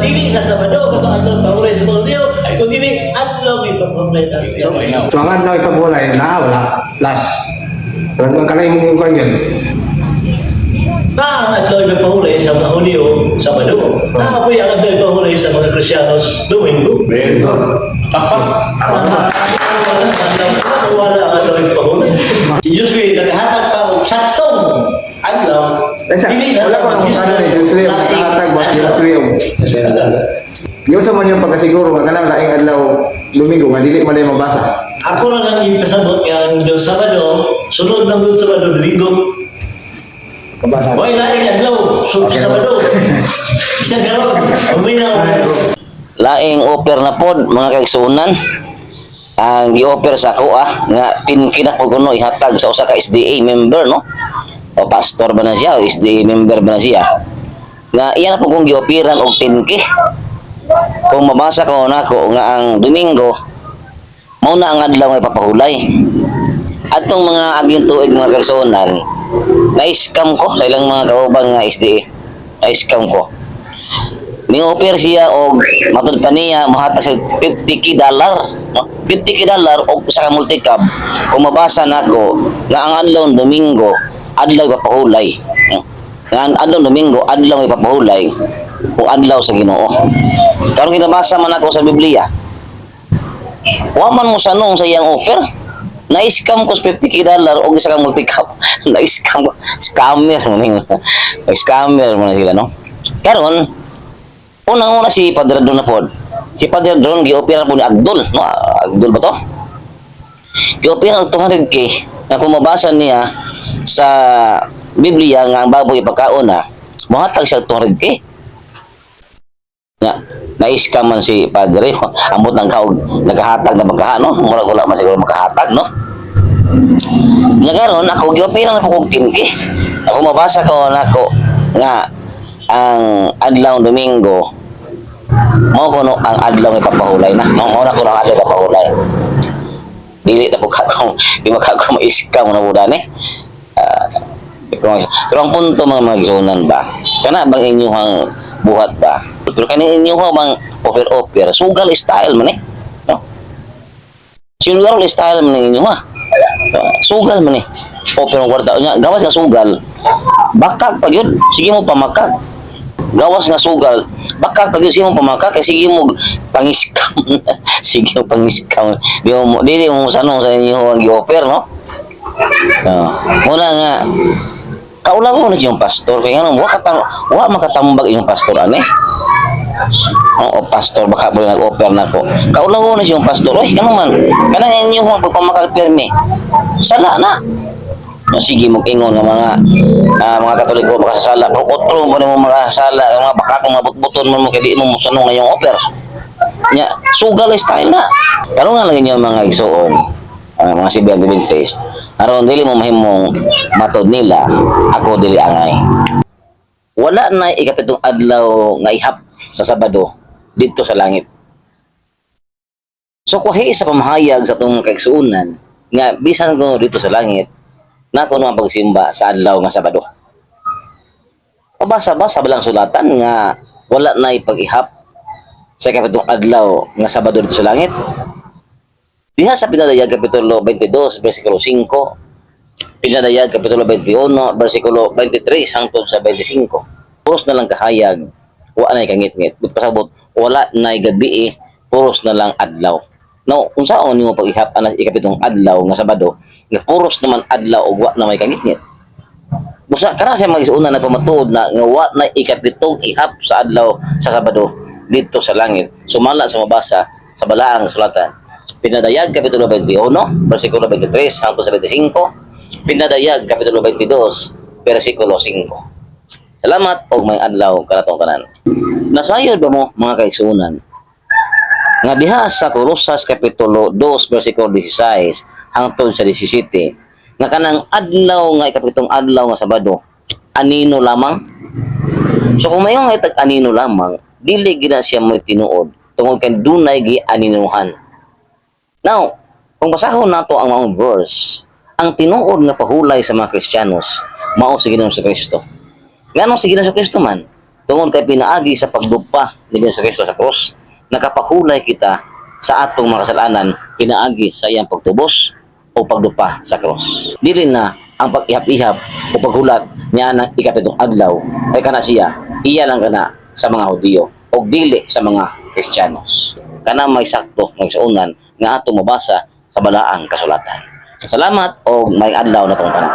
dili na Sabado kato adlaw pahulay sa mga Hudiyo kung dili adlaw may pagpapalay na. So ang adlaw ipabulay na wala last. Pero ang kalay mo ko yun. Na ang adlaw may pahulay sa mga Hudiyo Sabado. Na po ang adlaw may pahulay sa mga Kristiyanos Domingo. Very good. Wala ang adlaw may pahulay. Si Josué naghahatag pa og saktong adlaw. Dili na Wala ko ang ano ni Josué, nakahatag ba si Josué? Yung sa man yung pagkasiguro, nga kanang laing adlaw Domingo, nga dili man yung mabasa. Ako lang ang ipasabot nga ang Sabado, sunod ng Sabado, Domingo. Kabasa. Why laing adlaw? Sabado. Isang karon, uminaw. Laing offer na pod mga kaigsunan. Ang gi-offer sa ako nga tinki na po kuno ihatag sa usa ka SDA member no. O pastor ba na siya o SDA member ba na siya. Nga iyan na po kung gi-offeran og tinki. Kung mabasa ko nako nga ang Domingo mao na ang adlaw nga ipapahulay. Atong mga aging tuig mga kaigsunan, na-scam ko sa ilang mga kauban nga SDA. Na-scam ko. Ni-offer siya og matud pa niya mahatag sa $50 no? $50 og sa multi-cab kung mabasa nako nga ang adlaw Domingo adlaw ipapahulay no? Nga ang adlaw Domingo adlaw ipapahulay o adlaw sa Ginoo. Karon kinabasa man ako sa Biblia, wa man mo sanong sa iyang offer. Na-scam ko sa $50 og isa ka multi-cab. Na-scam ko. Scammer man scammer man sila no. Karon unang-una si Padre Don na pod. Si Padre Don gi-opera po ni Agdol, no? Agdol ba to? Gi-opera og 200k. Na kung mabasa niya sa Biblia nga ang baboy ipakaon na, mohatag siya 200k. Na-scam man si Padre. Ambot ng kaog naghahatag na magkaha, no? Mura wala man siguro makahatag, no? Nga karon ako gi-opera na po og 10k. Ako mabasa ko nako nga ang adlaw Domingo mao kuno ang adlaw nga ipapahulay na mao na kuno ang adlaw ipapahulay dili na po kakong di makakong ma-scam na buda ni pero ang punto mga magsunan ba kana bang inyong buhat ba pero kani inyong bang offer sugal style man no sugal style man ninyo sugal man offer ng kwarta nya gawas nga sugal bakag pag yun sige mo pamakag gawas nga sugal bakag pag yun sige mo pamakag kay sige mo pangiskam sige mo pangiskam dili mo sanong sa inyo ang i-offer no muna nga kaulang mo na yung pastor kaya nga wa makatambag yung pastor ane o pastor baka mo nag-offer na ko kaulang mo na yung pastor oy kano man kanang inyo ang pagpamakag pirmi sala na sige mag-ingon ng mga Katoliko makasala pero otro mo mo makasala mga bakakong mabutbuton mo kaya di mo sanong na yung offer nya sugal style na karon nga lang yung mga igsoon mga Sibian Adventist aron dili mo mahimong matod nila ako dili angay wala na ikapitong adlaw nga ihap sa Sabado dito sa langit so kuhi sa pamahayag sa itong kaigsuunan nga bisan ko dito sa langit na kuno ang pagsimba sa adlaw nga Sabado. Pabasa-basa ba lang sulatan nga wala na ipag-ihap sa kapitong adlaw nga Sabado dito sa langit. Diha sa Pinadayag Kapitulo 22, versikulo 5, Pinadayag Kapitulo 21, versikulo 23 hangtod sa 25. Puros na lang kahayag, wala na ikangit-ngit. Pasabot, wala na gabi puros na lang adlaw. No, kung saan mo pag-ihap ang ikapitong adlaw nga Sabado, nga puros naman adlaw og wa na may kangit-ngit. Busa kana siya mag-isuna na pamatuod na nga wa na ikapitong ihap sa adlaw sa Sabado dito sa langit. Sumala sa mabasa sa balaang sulatan. Pinadayag Kapitulo 21, versikulo 23 hangtod sa 25. Pinadayag Kapitulo 22, versikulo 5. Salamat og may adlaw kanatong tanan. Nasayod ba mo mga kaigsuonan? Nga diha sa Colosas Kapitulo 2, versikulo 16 hangtod sa 17, nga kanang adlaw nga ikapitong adlaw nga Sabado, anino lamang. So kung mayong itag anino lamang, dili gina siya mo tinuod tungod kay dunay gi aninuhan. Now, kung basahon nato ang mga verse, ang tinuod nga pahulay sa mga Kristiyanos mao si Ginoong Kristo. Nganong si Ginoong Kristo man? tungod kay pinaagi sa pagdupa ni Hesus Kristo sa krus, nakapahulay kita sa atong mga kasalanan pinaagi sa iyang pagtubos o pagdupa sa krus. Dili na ang pag-ihap-ihap o paghulat niya ng ikapitong adlaw ay kana siya, iya lang kana sa mga Hudiyo o dili sa mga Kristiyanos. Kana may sakto may suunan nga atong mabasa sa balaang kasulatan. Salamat o may adlaw na tong tanan.